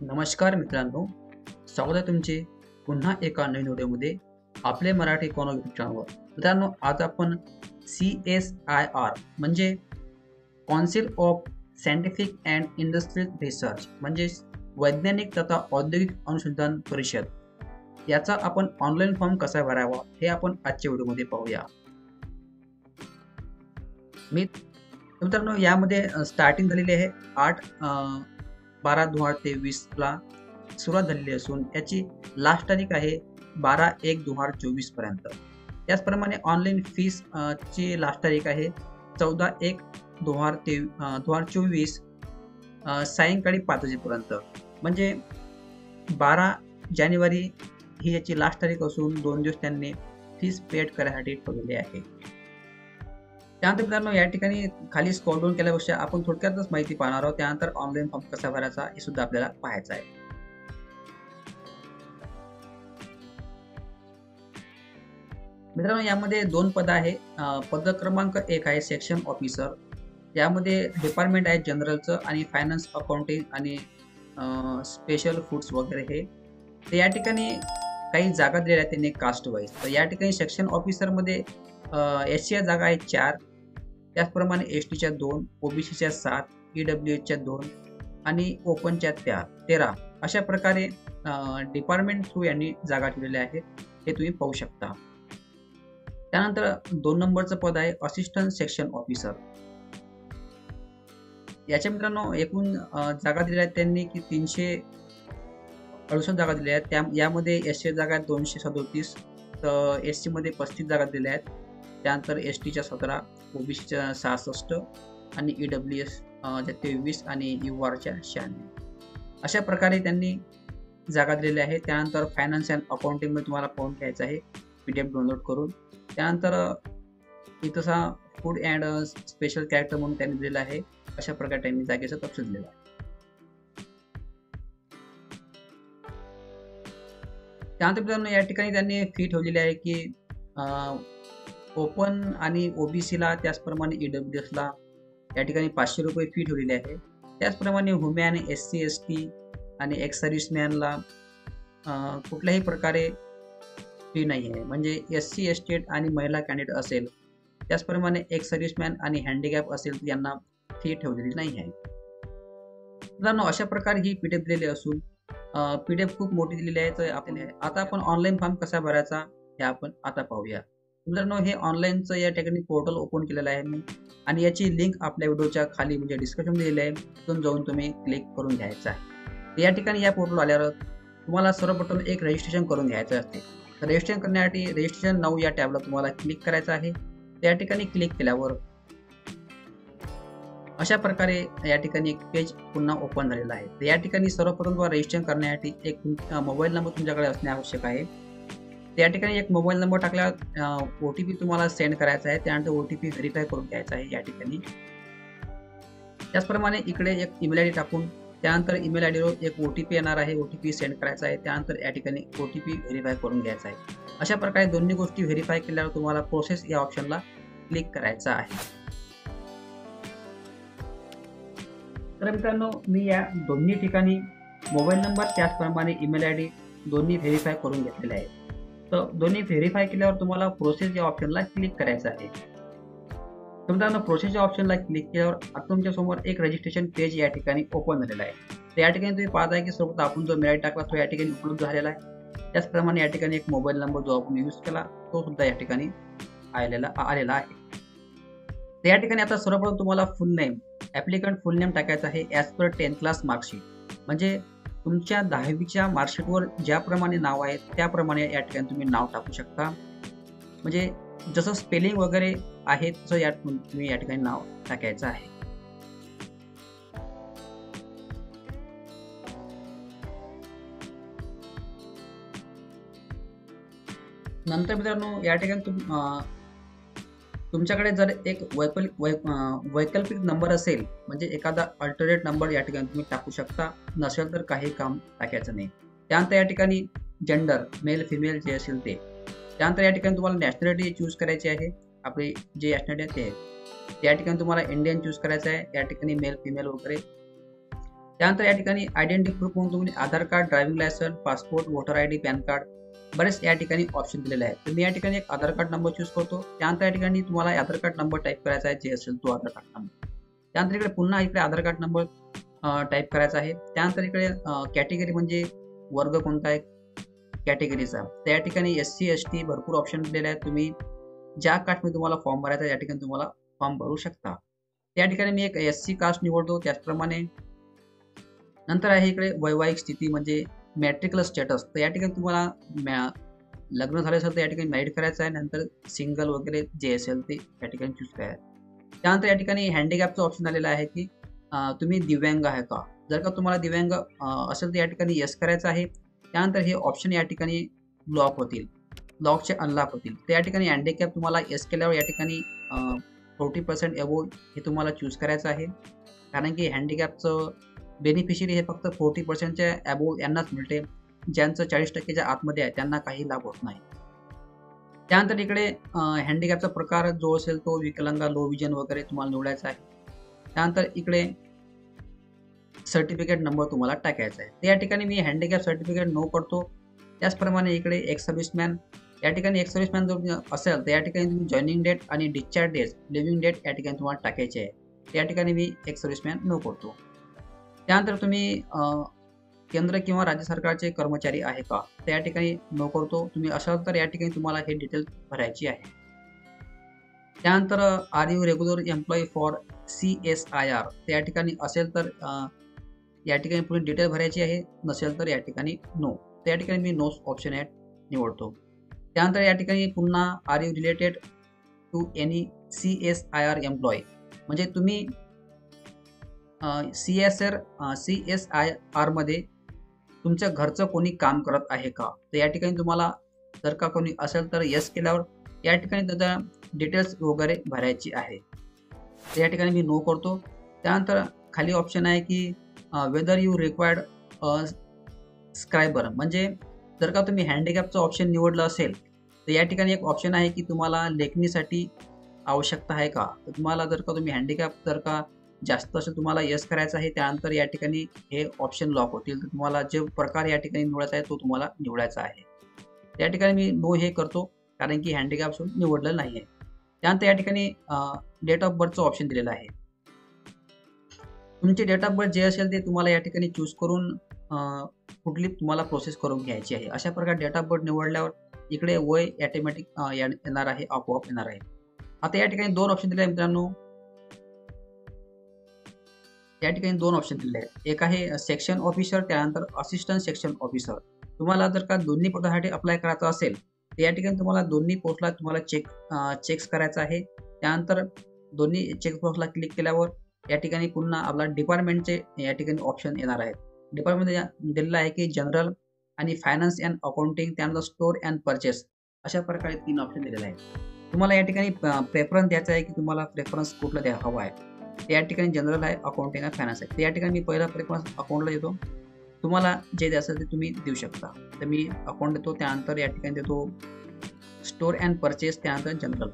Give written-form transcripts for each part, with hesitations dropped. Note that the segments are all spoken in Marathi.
नमस्कार मित्रांनो, स्वागत आहे तुमचे पुन्हा एका नवीन व्हिडिओमध्ये आपले मराठी कॉर्नर यूट्यूब चॅनलवर. मित्रांनो, आज आपण CSIR म्हणजे council of scientific and industrial research म्हणजे वैज्ञानिक तथा औद्योगिक अनुसंधान परिषद याचा आपण ऑनलाईन फॉर्म कसा भरावा हे आपण आजच्या व्हिडिओमध्ये पाहूया. मित्रांनो, यामध्ये स्टार्टिंग झालेली आहे 8/12/2023 ला सुरुवात झालेली असून याची लास्ट तारीख आहे 12/1/2024 पर्यंत. त्याचप्रमाणे ऑनलाईन फीस ची लास्ट तारीख आहे 14/1/2024 सायंकाळी 5 वाजेपर्यंत. म्हणजे 12 जानेवारी ही याची लास्ट तारीख असून 2 दिवस त्यांनी फीस पेड करण्यासाठी ठेवलेली आहे. त्यानंतर मित्रांनो, या ठिकाणी खाली स्क्रॉल डाऊन केल्यापेक्षा आपण थोडक्यातच माहिती पाहणार आहोत. त्यानंतर ऑनलाईन फॉर्म कसा भरायचा हे सुद्धा आपल्याला पाहायचं आहे. मित्रांनो, यामध्ये 2 पद आहे. पद क्रमांक 1 आहे सेक्शन ऑफिसर. यामध्ये डिपार्टमेंट आहे जनरलचं आणि फायनान्स, अकाउंटिंग आणि स्पेशल फूड्स वगैरे हे. तर या ठिकाणी काही जागा दिलेल्या आहेत त्यांनी कास्ट वाईज. तर या ठिकाणी सेक्शन ऑफिसरमध्ये SCच्या जागा आहेत 4, त्याचप्रमाणे STच्या 2, OBCच्या 7, EWHच्या 2 आणि ओपनच्या 13. अशा प्रकारे डिपार्टमेंट थ्रू यांनी जागा ठेवलेल्या आहेत, हे तुम्ही पाहू शकता. त्यानंतर 2 नंबरचं पद आहे असिस्टंट सेक्शन ऑफिसर. याच्या मित्रांनो एकूण जागा दिलेल्या आहेत त्यांनी की 368 जागा दिलेल्या आहेत. यामध्ये SC जागा आहेत 237, तर SC मध्ये 35 जागा दिलेल्या आहेत. त्यानंतर STच्या 17, OBCच्या 66 आणि EWS च्या 23 आणि URच्या 96. अशा प्रकारे त्यांनी जागा दिलेल्या आहेत. त्यानंतर फायनान्स अँड अकाउंटिंग मध्ये तुम्हाला पाहून घ्यायचं आहे PDF डाउनलोड करून. त्यानंतर इथं फूड अँड स्पेशल कॅरेक्टर म्हणून त्यांनी दिलेलं आहे. अशा प्रकारे त्यांनी जागेचं तपशील दिलेलं आहे. त्यानंतर मित्रांनो, या ठिकाणी त्यांनी फी ठेवलेली आहे की ओपन आणि OBCला त्याचप्रमाणे EWSला या ठिकाणी 500 रुपये फी ठेवलेली आहे. त्याचप्रमाणे वुमेन, SC ST आणि एक्स सर्व्हिसमॅनला कुठल्याही प्रकारे फी नाही आहे. म्हणजे SC ST आणि महिला कॅन्डिडेट असेल, त्याचप्रमाणे एक्स सर्व्हिसमॅन आणि हँडिकॅप असेल तर यांना फी ठेवलेली नाही आहे. मित्रांनो, अशा प्रकारे ही PDF दिलेली असून PDF खूप मोठी दिलेली आहे. तर आता आपण ऑनलाईन फॉर्म कसा भरायचा हे आपण आता पाहूया. मित्रांनो, हे ऑनलाईनचं या ठिकाणी पोर्टल ओपन केलेलं आहे मी आणि याची लिंक आपल्या व्हिडिओच्या खाली म्हणजे डिस्क्रिप्शनमध्ये दिली आहे. तिथून जाऊन तुम्ही क्लिक करून घ्यायचं आहे. तर या ठिकाणी या पोर्टल आल्यावर तुम्हाला सर्वप्रथम एक रजिस्ट्रेशन करून घ्यायचं असते. तर रजिस्ट्रेशन करण्यासाठी रजिस्ट्रेशन नाऊ या टॅबला तुम्हाला क्लिक करायचं आहे. त्या ठिकाणी क्लिक केल्यावर अशा प्रकारे या ठिकाणी एक पेज पुन्हा ओपन झालेला आहे. तर या ठिकाणी सर्वप्रथम तुम्हाला रजिस्ट्रेशन करण्यासाठी एक मोबाईल नंबर तुमच्याकडे असणे आवश्यक आहे. त्या ठिकाणी एक मोबाईल नंबर टाकल्यावर OTP तुम्हाला सेंड करायचा आहे. त्यानंतर OTP व्हेरीफाय करून घ्यायचा आहे या ठिकाणी. त्याचप्रमाणे इकडे एक ईमेल ID टाकून त्यानंतर ईमेल IDवर एक OTP येणार आहे. OTP सेंड करायचा आहे. त्यानंतर या ठिकाणी OTP व्हेरीफाय करून घ्यायचा आहे. अशा प्रकारे दोन्ही गोष्टी व्हेरीफाय केल्यावर तुम्हाला प्रोसेस या ऑप्शनला क्लिक करायचा आहे. तर मित्रांनो, मी या दोन्ही ठिकाणी मोबाईल नंबर त्याचप्रमाणे ईमेल ID दोन्ही व्हेरीफाय करून घेतलेले आहे. तर दोन्ही व्हेरीफाय केल्यावर तुम्हाला प्रोसेस या ऑप्शनला क्लिक करायचं आहे. तर मित्रांनो, प्रोसेस या ऑप्शनला क्लिक केल्यावर आता तुमच्या समोर एक रजिस्ट्रेशन पेज या ठिकाणी ओपन झालेलं आहे. तर या ठिकाणी तुम्ही पाहताय की सर्वप्रथम आपण जो मेल ID टाकला तो या ठिकाणी उपलब्ध झालेला आहे. त्याचप्रमाणे या ठिकाणी एक मोबाईल नंबर जो आपण यूज केला तो सुद्धा या ठिकाणी आलेला आहे. तर या ठिकाणी आता सर्वप्रथम तुम्हाला फुल नेम, ॲप्लिकंट फुल नेम टाकायचं आहे as per 10th class marksheet. म्हणजे तुमच्या 10वीच्या मार्कशीटवर ज्याप्रमाणे नाव आहे त्याप्रमाणे या ठिकाणी तुम्ही नाव टाकू शकता. म्हणजे जसं स्पेलिंग वगैरे आहे तसं तुम्ही या ठिकाणी नाव टाकायचं आहे. नंतर मित्रांनो, या ठिकाणी तुमच्याकडे जर एक वैकल्पिक नंबर असेल म्हणजे एखादा अल्टरनेट नंबर या ठिकाणी तुम्ही टाकू शकता. नसेल तर काही काम टाकायचं नाही. त्यानंतर या ठिकाणी जेंडर मेल फिमेल जे असेल ते. त्यानंतर या ठिकाणी तुम्हाला नॅशनॅलिटी चूज करायची आहे. आपली जे नॅशनॅलिटी आहे त्या ठिकाणी तुम्हाला इंडियन चूज करायचं आहे. या ठिकाणी मेल फिमेल वगैरे त्यानंतर या ठिकाणी आयडेंटिटी प्रूफ म्हणून तुम्ही Aadhaar card, driving licence, passport, voter ID, PAN card बरेच या ठिकाणी ऑप्शन दिलेले आहेत. तर मी या ठिकाणी एक आधार कार्ड नंबर चूज करतो. त्यानंतर या ठिकाणी तुम्हाला आधार कार्ड नंबर टाईप करायचा आहे, जे असेल तो आधार कार्ड नंबर. त्यानंतर इकडे पुन्हा इकडे आधार कार्ड नंबर टाईप करायचा आहे. त्यानंतर इकडे कॅटेगरी म्हणजे वर्ग कोणता आहे कॅटेगरीचा. त्या ठिकाणी SC ST भरपूर ऑप्शन दिलेले आहेत. तुम्ही ज्या कास्टमध्ये तुम्हाला फॉर्म भरायचा या ठिकाणी तुम्हाला फॉर्म भरू शकता. त्या ठिकाणी मी एक SC कास्ट निवडतो. त्याचप्रमाणे नंतर आहे इकडे वैवाहिक स्थिती म्हणजे मॅट्रिकल स्टेटस. तर या ठिकाणी तुम्हाला लग्न झाले असेल तर या ठिकाणी मॅरिड करायचं आहे. नंतर सिंगल वगैरे जे असेल ते या ठिकाणी चूज करायचं. त्यानंतर या ठिकाणी हँडिकॅपचं ऑप्शन आलेलं आहे की तुम्ही दिव्यांग आहे का. जर का तुम्हाला दिव्यांग असेल तर या ठिकाणी येस करायचं आहे. त्यानंतर हे ऑप्शन या ठिकाणी लॉक होतील, लॉकचे अनलॉक होतील. तर या ठिकाणी हँडिकॅप तुम्हाला येस केल्यावर या ठिकाणी 40% एबोव हे तुम्हाला चूज करायचं आहे. कारण की हँडिकॅपचं बेनिफिशियरी हे फक्त 40%च्या एबोव यांनाच मिळते. ज्यांचं 40%च्या आतमध्ये आहे त्यांना काही लाभ होत नाही. त्यानंतर इकडे हँडिकॅपचा प्रकार जो असेल तो विकलांग, लो विजन वगैरे तुम्हाला निवडायचा आहे. त्यानंतर इकडे सर्टिफिकेट नंबर तुम्हाला टाकायचा आहे. तर या ठिकाणी मी हँडिकॅप सर्टिफिकेट नो करतो. त्याचप्रमाणे इकडे एक्स सर्व्हिसमॅन, या ठिकाणी एक्स सर्व्हिसमॅन जर असेल तर या ठिकाणी तुम्ही जॉईनिंग डेट आणि डिस्चार्ज डेट, लिव्हिंग डेट या ठिकाणी तुम्हाला टाकायचे आहे. या ठिकाणी मी एक्स सर्व्हिसमॅन नो करतो. त्यानंतर तुम्ही केंद्र किंवा राज्य सरकारचे कर्मचारी आहे का, तर या ठिकाणी नो करतो. तुम्ही असाल तर या ठिकाणी तुम्हाला हे डिटेल्स भरायची आहे. त्यानंतर are you regular employee for CSIR, तर या ठिकाणी असेल तर या ठिकाणी पूर्ण डिटेल भरायची आहे. नसेल तर या ठिकाणी नो. तर या ठिकाणी मी नो ऑप्शन निवडतो. त्यानंतर या ठिकाणी पुन्हा are you related to any CSIR employee, म्हणजे तुम्ही CSIR मध्ये तुमच्या घरचं कोणी काम करत आहे का. तर या ठिकाणी तुम्हाला जर का कोणी असेल तर येस केल्यावर या ठिकाणी त्याचा डिटेल्स वगैरे भरायची आहे. तर या ठिकाणी मी नो करतो. त्यानंतर खाली ऑप्शन आहे की वेदर यू रिक्वायर्ड स्क्रायबर, म्हणजे जर का तुम्ही हँडिकॅपचं ऑप्शन निवडलं असेल तर या ठिकाणी एक ऑप्शन आहे की तुम्हाला लेखणीसाठी आवश्यकता आहे का. तर तुम्हाला जर का तुम्ही हँडिकॅप जर का जास्त असेल तुम्हाला येस करायचं आहे. त्यानंतर या ठिकाणी हे ऑप्शन लॉक होतील. तर तुम्हाला जे प्रकार या ठिकाणी निवडायचा आहे तो तुम्हाला निवडायचा आहे. त्या ठिकाणी मी नो हे करतो कारण की हँडिकॅप निवडलेलं नाही आहे. त्यानंतर या ठिकाणी डेट ऑफ बर्थचं ऑप्शन दिलेलं आहे. तुमचे डेट ऑफ बर्थ जे असेल ते तुम्हाला या ठिकाणी चूज करून कुठली तुम्हाला प्रोसेस करून घ्यायची आहे. अशा प्रकारे डेट ऑफ बर्थ निवडल्यावर इकडे वय ऑटोमॅटिक येणार आहे, आपोआप येणार आहे. आता या ठिकाणी दोन ऑप्शन दिले आहे मित्रांनो. या ठिकाणी दोन ऑप्शन दिले आहेत. एक आहे सेक्शन ऑफिसर, त्यानंतर असिस्टंट सेक्शन ऑफिसर. तुम्हाला जर का दोन्ही पदासाठी अप्लाय करायचं असेल तर या ठिकाणी तुम्हाला दोन्ही पोस्टला तुम्हाला चेक्स करायचं आहे. त्यानंतर दोन्ही चेक बॉक्सला क्लिक केल्यावर या ठिकाणी पुन्हा आपला डिपार्टमेंटचे या ठिकाणी ऑप्शन येणार आहेत. डिपार्टमेंट दिलेलं आहे की जनरल आणि फायनान्स अँड अकाउंटिंग, त्यानंतर स्टोअर अँड परचेस, अशा प्रकारे 3 ऑप्शन दिलेले आहेत. तुम्हाला या ठिकाणी प्रेफरन्स द्यायचा आहे की तुम्हाला प्रेफरन्स कुठला हवा आहे. या ठिकाणी जनरल आहे, अकाउंटिंग आहे, फायनान्स आहे. तर या ठिकाणी मी पहिला प्रेफरन्स अकाउंटला देतो. तुम्हाला जे द्यायचं ते तुम्ही देऊ शकता. तर मी अकाउंट देतो. त्यानंतर या ठिकाणी देतो स्टोअर अँड परचेस, त्यानंतर जनरल.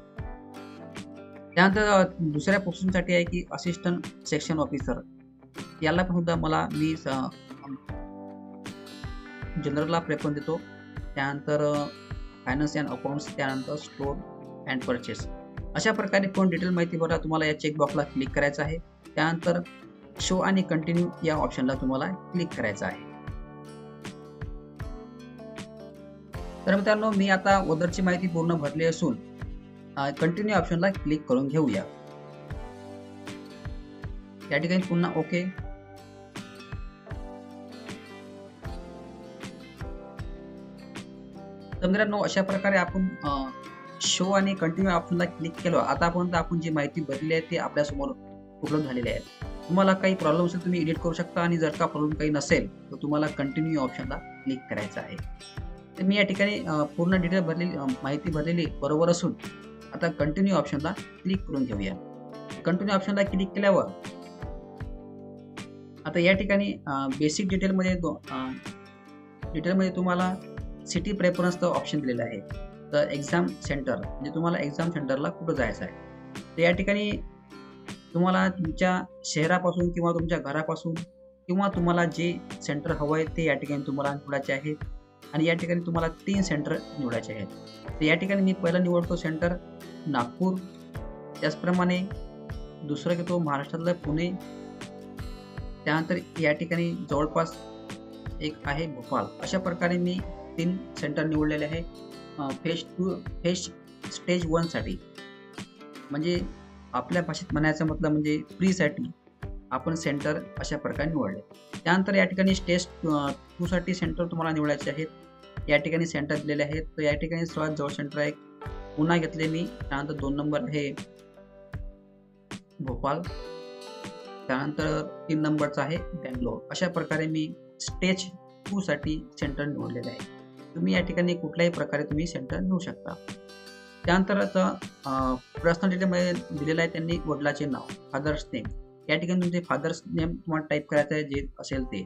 त्यानंतर दुसऱ्या पोस्टिंगसाठी आहे की असिस्टंट सेक्शन ऑफिसर. याला पण सुद्धा मी जनरलला प्रेफरन्स देतो. त्यानंतर फायनान्स अँड अकाउंट्स, त्यानंतर स्टोअर अँड परचेस. अशा प्रकारे पूर्ण डिटेल माहिती भरा. तुम्हाला या चेक बॉक्सला क्लिक करायचं आहे. त्यानंतर शो आणि कंटिन्यू या ऑप्शनला तुम्हाला क्लिक करायचं आहे. तर मित्रांनो, मी आता ओदरची माहिती पूर्ण भरली असून कंटिन्यू ऑप्शनला क्लिक करून घेऊया. या ठिकाणी पुन्हा ओके. तर मित्रांनो, अशा प्रकारे आपण शो आणि कंटिन्यू ऑप्शनला क्लिक केलं. आतापर्यंत आपण जी माहिती भरली आहे ती आपल्यासमोर उपलब्ध झालेली आहे. तुम्हाला काही प्रॉब्लेम असेल तुम्ही एडिट करू शकता आणि जर का प्रॉब्लेम काही नसेल तर तुम्हाला कंटिन्यू ऑप्शनला क्लिक करायचं आहे. तर मी या ठिकाणी पूर्ण डिटेल भरलेली माहिती भरलेली बरोबर असून आता कंटिन्यू ऑप्शनला क्लिक करून घेऊया. कंटिन्यू ऑप्शनला क्लिक केल्यावर आता या ठिकाणी बेसिक डिटेलमध्ये तुम्हाला सिटी प्रेफरन्सचं ऑप्शन दिलेलं आहे. तर एक्झाम सेंटर म्हणजे तुम्हाला एक्झाम सेंटरला कुठं जायचं आहे. तर या ठिकाणी तुम्हाला तुमच्या शहरापासून किंवा तुमच्या घरापासून किंवा तुम्हाला जे सेंटर हवं आहे ते या ठिकाणी तुम्हाला निवडायचे आहे आणि या ठिकाणी तुम्हाला 3 सेंटर निवडायचे आहेत. तर या ठिकाणी मी पहिलं निवडतो सेंटर नागपूर, त्याचप्रमाणे दुसरं घेतो महाराष्ट्रातलं पुणे, त्यानंतर या ठिकाणी जवळपास एक आहे भोपाळ. अशा प्रकारे मी 3 सेंटर निवडलेले आहे फेज स्टेज 1 साठी. म्हणजे आपल्या भाषेत म्हणायचं मतलब म्हणजे प्रीसाठी आपण सेंटर अशा प्रकारे निवडले. त्यानंतर या ठिकाणी स्टेज 2 साठी सेंटर तुम्हाला निवडायचे आहेत. या ठिकाणी सेंटर दिलेले आहेत. तर या ठिकाणी सर्वात जवळ सेंटर आहे पुन्हा घेतले मी. त्यानंतर 2 नंबर आहे भोपाळ, त्यानंतर 3 नंबरचा आहे बँगलोर. अशा प्रकारे मी स्टेज 2 साठी सेंटर निवडलेले आहे. तुम्ही या ठिकाणी कुठल्याही प्रकारे तुम्ही सेंटर निवडू शकता. त्यानंतर पर्सनल डिटेलमध्ये दिलेलं आहे त्यांनी वडिलाचे नाव, फादर्स नेम. या ठिकाणी तुमचे फादर्स नेम तुम्हाला टाईप करायचं आहे जे असेल ते.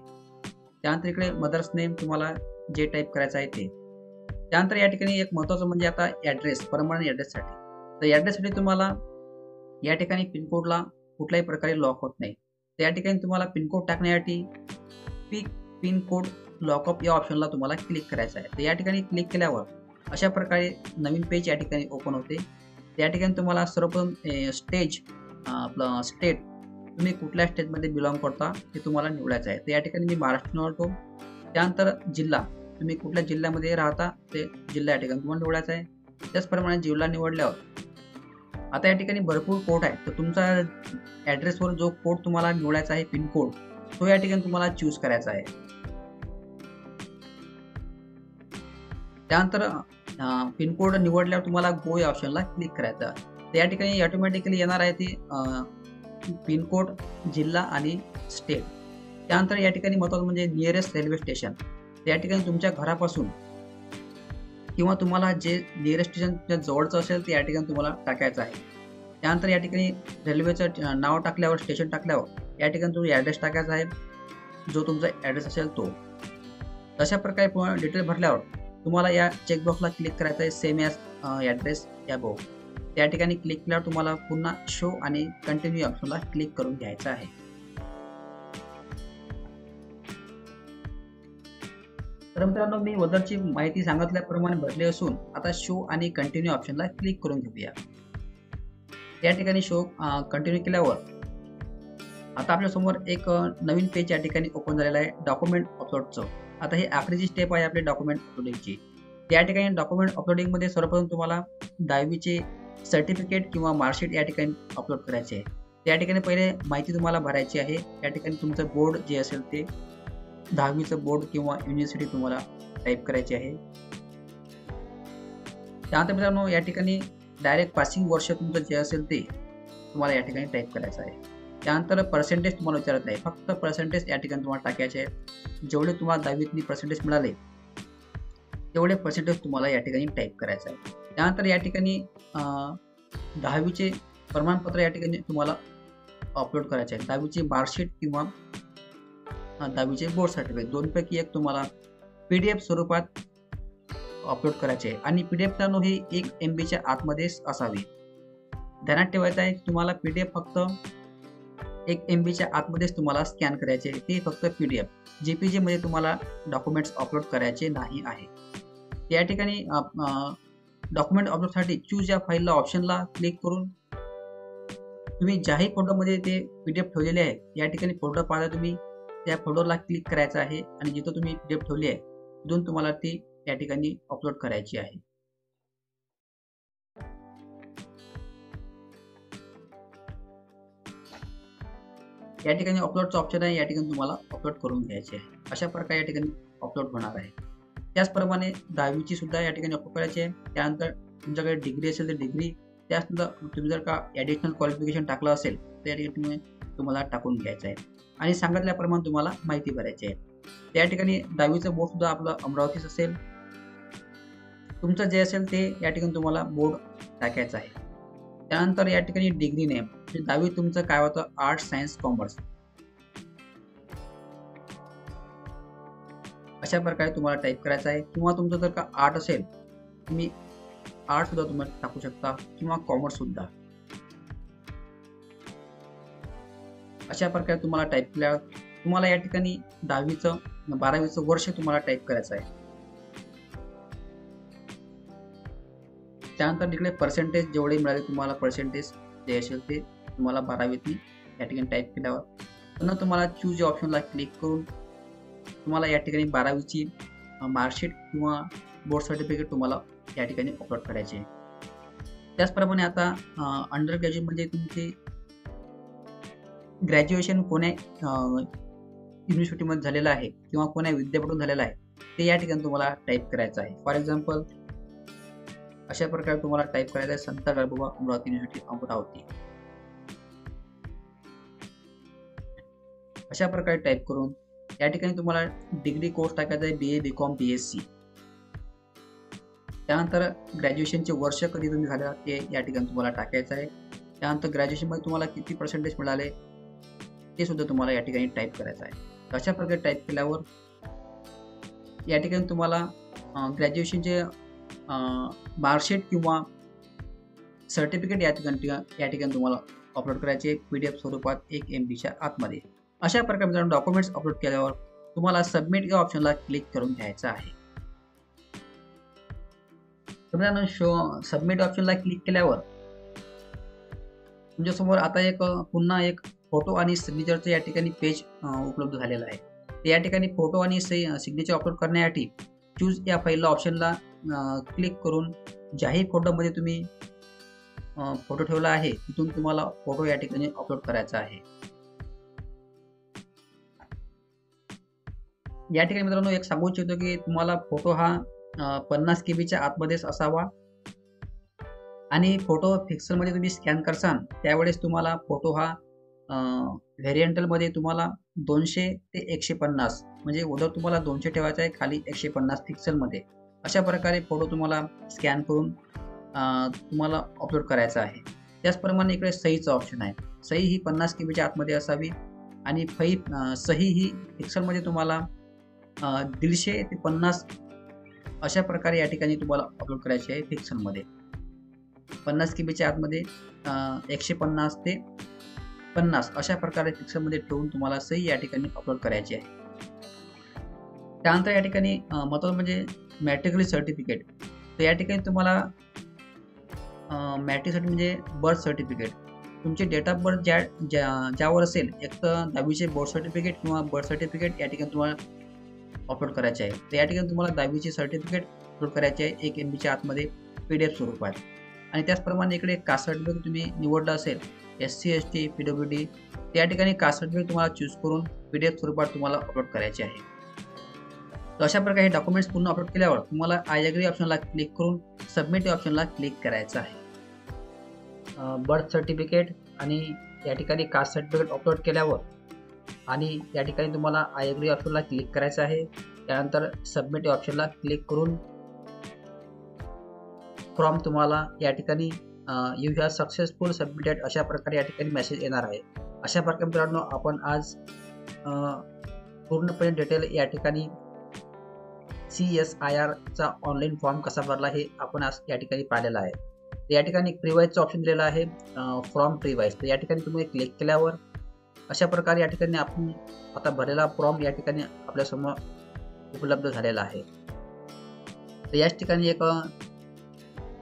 त्यानंतर इकडे मदर्स नेम तुम्हाला जे टाईप करायचं आहे ते. त्यानंतर या ठिकाणी एक महत्त्वाचं म्हणजे आता ॲड्रेस, परमनंट ॲड्रेससाठी. तर ॲड्रेससाठी तुम्हाला या ठिकाणी पिनकोडला कुठल्याही प्रकारे लॉक होत नाही. तर या ठिकाणी तुम्हाला पिनकोड टाकण्यासाठी पिनकोड लॉकअप या ऑप्शनला तुम्हाला क्लिक करायचं आहे. तर या ठिकाणी क्लिक केल्यावर अशा प्रकारे नवीन पेज या ठिकाणी ओपन होते. त्या ठिकाणी तुम्हाला सर्वप्रथम आपलं स्टेट, तुम्ही कुठल्या स्टेटमध्ये बिलॉंग करता ते तुम्हाला निवडायचं आहे. तर या ठिकाणी मी महाराष्ट्र निवडतो. त्यानंतर जिल्हा, तुम्ही कुठल्या जिल्ह्यामध्ये राहता ते जिल्हा या ठिकाणी तुम्हाला निवडायचा आहे. त्याचप्रमाणे जिल्हा निवडल्यावर आता या ठिकाणी भरपूर कोड आहे. तर तुमचा ॲड्रेसवर जो कोड तुम्हाला निवडायचा आहे पिनकोड, तो या ठिकाणी तुम्हाला चूज करायचा आहे. त्यानंतर पिनकोड निवडल्यावर तुम्हाला गो या ऑप्शनला क्लिक करायचं. तर या ठिकाणी ऑटोमॅटिकली येणार आहे ते पिनकोड, जिल्हा आणि स्टेट. त्यानंतर या ठिकाणी महत्त्वाचं म्हणजे नियरेस्ट रेल्वे स्टेशन. या ठिकाणी तुमच्या घरापासून किंवा तुम्हाला जे नियरेस्ट स्टेशन जवळचं असेल ते या ठिकाणी तुम्हाला टाकायचं आहे. त्यानंतर या ठिकाणी रेल्वेचं नाव टाकल्यावर, स्टेशन टाकल्यावर या ठिकाणी तुम्ही ॲड्रेस टाकायचा आहे, जो तुमचा ॲड्रेस असेल तो. तशा प्रकारे डिटेल भरल्यावर तुम्हाला या चेकबॉक्सला क्लिक करायचं आहे सेम ॲज ॲड्रेस अबोव. त्या ठिकाणी क्लिक केल्यावर तुम्हाला पुन्हा शो आणि कंटिन्यू ऑप्शनला क्लिक करून घ्यायचं आहे. तर मित्रांनो, मी वरची माहिती सांगितल्याप्रमाणे भरली असून आता शो आणि कंटिन्यू ऑप्शनला क्लिक करून घेऊया. या ठिकाणी शो कंटिन्यू केल्यावर आता आपल्यासमोर एक नवीन पेज या ठिकाणी ओपन झालेला आहे डॉक्युमेंट अपलोडचं. आता ही आखरीची स्टेप आहे आपली डॉक्युमेंट अपलोडिंगची. त्या ठिकाणी डॉक्युमेंट अपलोडिंगमध्ये सर्वप्रथम तुम्हाला 10वीचे सर्टिफिकेट किंवा मार्कशीट या ठिकाणी अपलोड करायचे आहे. त्या ठिकाणी पहिले माहिती तुम्हाला भरायची आहे. या ठिकाणी तुमचं बोर्ड जे असेल ते 10वीचं बोर्ड किंवा युनिव्हर्सिटी तुम्हाला टाईप करायची आहे. त्यानंतर मित्रांनो या ठिकाणी डायरेक्ट पासिंग वर्ष तुमचं जे असेल ते तुम्हाला या ठिकाणी टाईप करायचं आहे. त्यानंतर पर्सेंटेज तुम्हाला विचारत आहे, फक्त पर्सेंटेज या ठिकाणी तुम्हाला टाकायचे आहे. जेवढे तुम्हाला 10वीतली पर्सेंटेज मिळाले तेवढे पर्सेंटेज तुम्हाला या ठिकाणी टाईप करायचं आहे. त्यानंतर या ठिकाणी 10वीचे प्रमाणपत्र या ठिकाणी तुम्हाला अपलोड करायचे आहे. 10वीची मार्कशीट किंवा 10वीचे बोर्ड सर्टिफिकेट दोनपैकी एक तुम्हाला PDF स्वरूपात अपलोड करायचे आहे. आणि PDF हे 1 MBच्या आतमध्येच असावी. ध्यानात ठेवायचं आहे की तुम्हाला PDF फक्त 1 MBच्या आतमध्येच तुम्हाला स्कॅन करायचे आहे. ते फक्त PDF, JPG मध्ये तुम्हाला डॉक्युमेंट्स अपलोड करायचे नाही आहे. या ठिकाणी डॉक्युमेंट अपलोडसाठी चूज या फाईलला ऑप्शनला क्लिक करून तुम्ही ज्याही फोल्डरमध्ये ते PDF ठेवलेले आहे या ठिकाणी फोल्डर पाहता तुम्ही त्या फोल्डरला क्लिक करायचं आहे आणि जिथं तुम्ही PDF ठेवली आहे तिथून तुम्हाला ती या ठिकाणी अपलोड करायची आहे. या ठिकाणी अपलोडचं ऑप्शन आहे, या ठिकाणी तुम्हाला अपलोड करून घ्यायचे आहे. अशा प्रकारे या ठिकाणी अपलोड होणार आहे. त्याचप्रमाणे 10वीची सुद्धा या ठिकाणी अपलोड करायची आहे. त्यानंतर तुमच्याकडे डिग्री असेल तर डिग्री, त्यानंतर तुम्ही जर का ॲडिशनल क्वालिफिकेशन टाकलं असेल तर या ठिकाणी तुम्हाला टाकून घ्यायचं आहे आणि सांगितल्याप्रमाणे तुम्हाला माहिती भरायची आहे. त्या ठिकाणी 10वीचं बोर्ड सुद्धा आपलं अमरावतीच असेल. तुमचं जे असेल ते या ठिकाणी तुम्हाला बोर्ड टाकायचं आहे. त्यानंतर या ठिकाणी डिग्री नेम, 10वी तुमचं काय होतं, आर्ट्स, सायन्स, कॉमर्स, अशा प्रकारे तुम्हाला टाईप करायचं आहे. किंवा तुमचं जर का आर्ट असेल तुम्ही आर्ट सुद्धा तुम्हाला टाकू शकता किंवा कॉमर्स सुद्धा. अशा प्रकारे तुम्हाला टाईप केल्यावर तुम्हाला या ठिकाणी 10वीचं 12वीचं वर्ष तुम्हाला टाईप करायचं आहे. त्यानंतर तिकडे पर्सेंटेज जेवढे मिळाले तुम्हाला पर्सेंटेज जे असेल ते तुम्हाला 12वीतनी या ठिकाणी टाईप केल्यावर पुन्हा तुम्हाला चूज या ऑप्शनला क्लिक करून तुम्हाला या ठिकाणी 12वीची मार्कशीट किंवा बोर्ड सर्टिफिकेट तुम्हाला या ठिकाणी अपलोड करायचे आहे. त्याचप्रमाणे आता अंडर ग्रॅज्युएट म्हणजे तुमचे ग्रॅज्युएशन कोण्या युनिव्हर्सिटीमध्ये झालेलं आहे किंवा कोण्या विद्यापीठातून झालेलं आहे ते या ठिकाणी तुम्हाला टाईप करायचं आहे. फॉर एक्झाम्पल अशा प्रकारे तुम्हाला टाईप करायचं आहे संत गाडबोबा अमरावती युनिव्हर्सिटी अमरावती. अशा प्रकारे टाईप करून या ठिकाणी तुम्हाला डिग्री कोर्स टाकायचा आहे BA BCom BSc. त्यानंतर ग्रॅज्युएशनचे वर्ष कधी तुम्ही झाला ते या ठिकाणी तुम्हाला टाकायचं आहे. त्यानंतर ग्रॅज्युएशनमध्ये तुम्हाला किती पर्सेंटेज मिळाले ते सुद्धा तुम्हाला या ठिकाणी टाईप करायचं आहे. अशा प्रकारे टाईप केल्यावर या ठिकाणी तुम्हाला ग्रॅज्युएशनचे मार्कशीट किंवा सर्टिफिकेट या ठिकाणी तुम्हाला अपलोड करायचे PDF स्वरूपात 1 MBच्या आतमध्ये. अशा प्रकारे मित्रांनो डॉक्युमेंट्स अपलोड केल्यावर तुम्हाला सबमिट या ऑप्शनला क्लिक करून घ्यायचं आहे. मित्रांनो सबमिट ऑप्शनला क्लिक केल्यावर तुमच्यासमोर आता पुन्हा एक फोटो आणि सिग्नेचरचं या ठिकाणी पेज उपलब्ध झालेलं आहे. या ठिकाणी फोटो आणि सिग्नेचर अपलोड करण्यासाठी चूज या फाईलला ऑप्शनला क्लिक करून ज्याही फोटोमध्ये तुम्ही फोटो ठेवला आहे तिथून तुम्हाला फोटो या ठिकाणी अपलोड करायचा आहे. या ठिकाणी मित्रांनो एक सांगू इच्छितो की तुम्हाला फोटो हा 50 KB आतमध्येच असावा आणि फोटो पिक्सलमध्ये तुम्ही स्कॅन करसाल त्यावेळेस तुम्हाला फोटो हा व्हेरिएंटलमध्ये तुम्हाला 200 ते 150 म्हणजे उधर तुम्हाला 200 ठेवायचा आहे, खाली 150 पिक्सलमध्ये. अशा प्रकारे फोटो तुम्हाला स्कॅन करून तुम्हाला अपलोड करायचा आहे. त्याचप्रमाणे इकडे सहीचं ऑप्शन आहे. सही ही 50 KB आतमध्ये असावी आणि सही ही पिक्सलमध्ये तुम्हाला 150 ते 50 अशा प्रकारे या ठिकाणी तुम्हाला अपलोड करायची आहे. पिक्सलमध्ये 50 KB आतमध्ये 150 ते 50 अशा प्रकारे पिक्सलमध्ये ठेवून तुम्हाला सही या ठिकाणी अपलोड करायची आहे. त्यानंतर या ठिकाणी महत्त्वाचं म्हणजे मॅट्रिक्युलर सर्टिफिकेट. तर या ठिकाणी तुम्हाला मॅट्रिक म्हणजे बर्थ सर्टिफिकेट तुमचे डेट ऑफ बर्थ ज्यावर असेल एक तर 10वीचे बोर्ड सर्टिफिकेट किंवा बर्थ सर्टिफिकेट या ठिकाणी तुम्हाला अपलोड करायचे आहे. तर या ठिकाणी तुम्हाला 10वीचे सर्टिफिकेट अपलोड करायचे आहे 1 MBच्या आतमध्ये PDF स्वरूपात. आणि त्याचप्रमाणे इकडे कास्ट सर्टिफिकेट तुम्ही निवडलं असेल SC ST PWD त्या ठिकाणी कास्ट सर्टिफिकेट तुम्हाला चूज करून PDF स्वरूपात तुम्हाला अपलोड करायचे आहे. तर अशा प्रकारे हे डॉक्युमेंट्स पूर्ण अपलोड केल्यावर तुम्हाला आय एग्री ऑप्शनला क्लिक करून सबमिट या ऑप्शनला क्लिक करायचं आहे. बर्थ सर्टिफिकेट आणि या ठिकाणी कास्ट सर्टिफिकेट अपलोड केल्यावर आणि या ठिकाणी तुम्हाला आय एग्री ऑप्शनला क्लिक करायचं आहे. त्यानंतर सबमिट या ऑप्शनला क्लिक करून फ्रॉम तुम्हाला या ठिकाणी यू हॅव सक्सेसफुल सबमिटेड अशा प्रकारे या ठिकाणी मेसेज येणार आहे. अशा प्रकारे मित्रांनो आपण आज पूर्णपणे डिटेल या ठिकाणी CSIR चा ऑनलाईन फॉर्म कसा भरला हे आपण आज या ठिकाणी पाहिलेलं आहे. तर या ठिकाणी प्रीवाईजचा ऑप्शन दिलेला आहे फॉर्म प्रीवाईज. तर या ठिकाणी तुम्ही क्लिक केल्यावर अशा प्रकारे या ठिकाणी आपण आता भरलेला फॉर्म या ठिकाणी आपल्यासमोर उपलब्ध झालेला आहे. तर याच ठिकाणी एक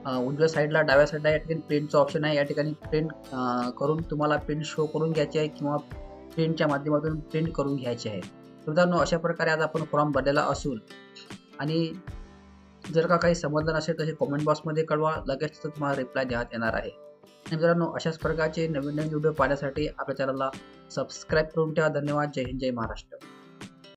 उजव्या साईडला डाव्या साईडला या ठिकाणी प्रिंटचं ऑप्शन आहे. या ठिकाणी प्रिंट करून तुम्हाला प्रिंट शो करून घ्यायची आहे किंवा प्रिंटच्या माध्यमातून प्रिंट करून घ्यायची आहे. मित्रांनो अशा प्रकारे आज आपण फॉर्म भरलेला असून आणि जर का काही समजलं नसेल तर कमेंट बॉक्समध्ये कळवा, लगेच तुम्हाला रिप्लाय देण्यात येणार आहे. आणि मित्रांनो अशाच प्रकारचे नवीन व्हिडिओ पाहण्यासाठी आपल्या चॅनलला सबस्क्राईब करून ठेवा. धन्यवाद. जय हिंद, जय महाराष्ट्र.